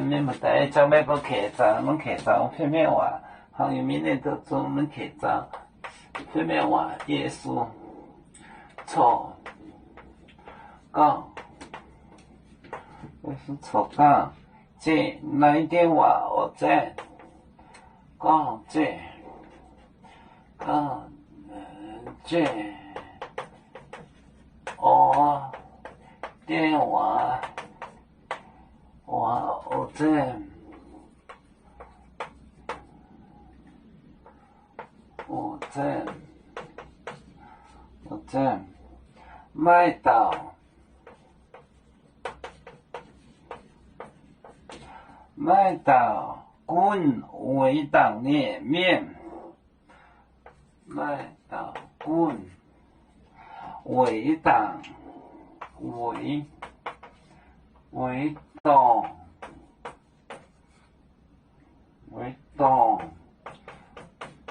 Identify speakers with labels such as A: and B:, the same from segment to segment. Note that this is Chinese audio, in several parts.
A: 免不带叫买个客栈，阮客栈片面话，行业明年都做阮客栈，片面话耶稣，错，讲，耶稣错讲，这哪一点话我这，讲这，讲这，哦，电话。我这麦当滚围党捏面，麦当滚围党围党。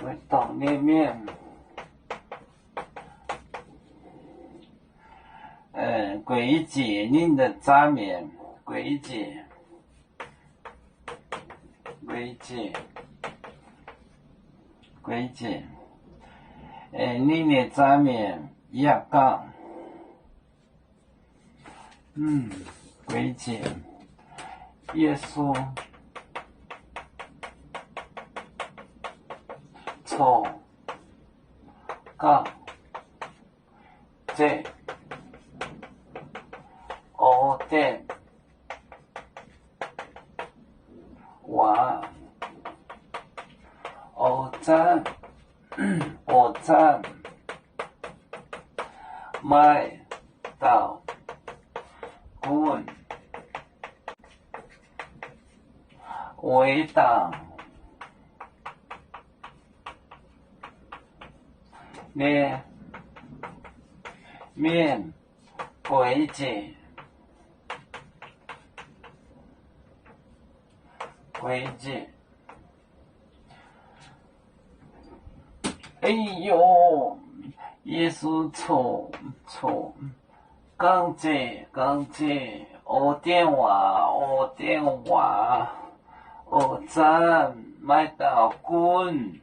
A: 围党捏面，鬼姐您的炸面，鬼姐，您的炸面也讲，鬼姐，耶稣。错，讲，这，我的，我站，麦当滚，围党。捏面鬼姐，哎呦，耶稣错，讲这，我电话，我站麦当滚，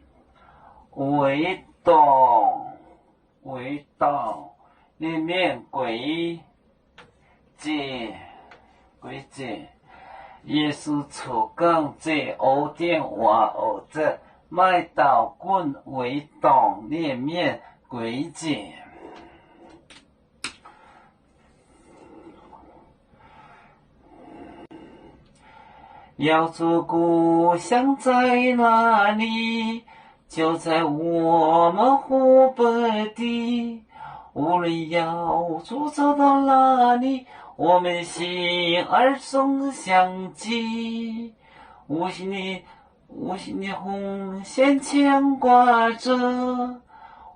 A: 围党里面鬼姐，耶稣错讲这我电话我这麦当滚围党里面鬼姐。要做故乡在哪里？就在我们湖北地，无论要走到哪里，我们心儿总相系。无形的红线牵挂着，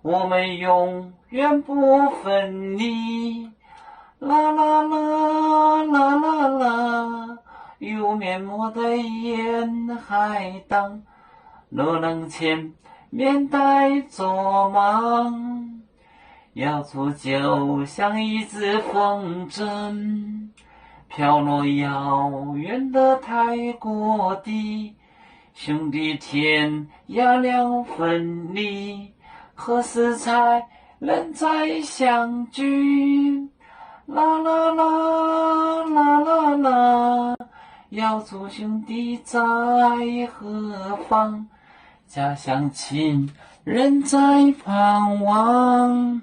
A: 我们永远不分离。啦啦啦啦啦啦，有面膜的沿海荡。若能前面带着忙，要做就像一只风筝，飘落遥远的泰国地。兄弟天涯两分离，何时才能再相聚？啦啦啦啦啦啦，要做兄弟在何方？家乡亲人在盼望。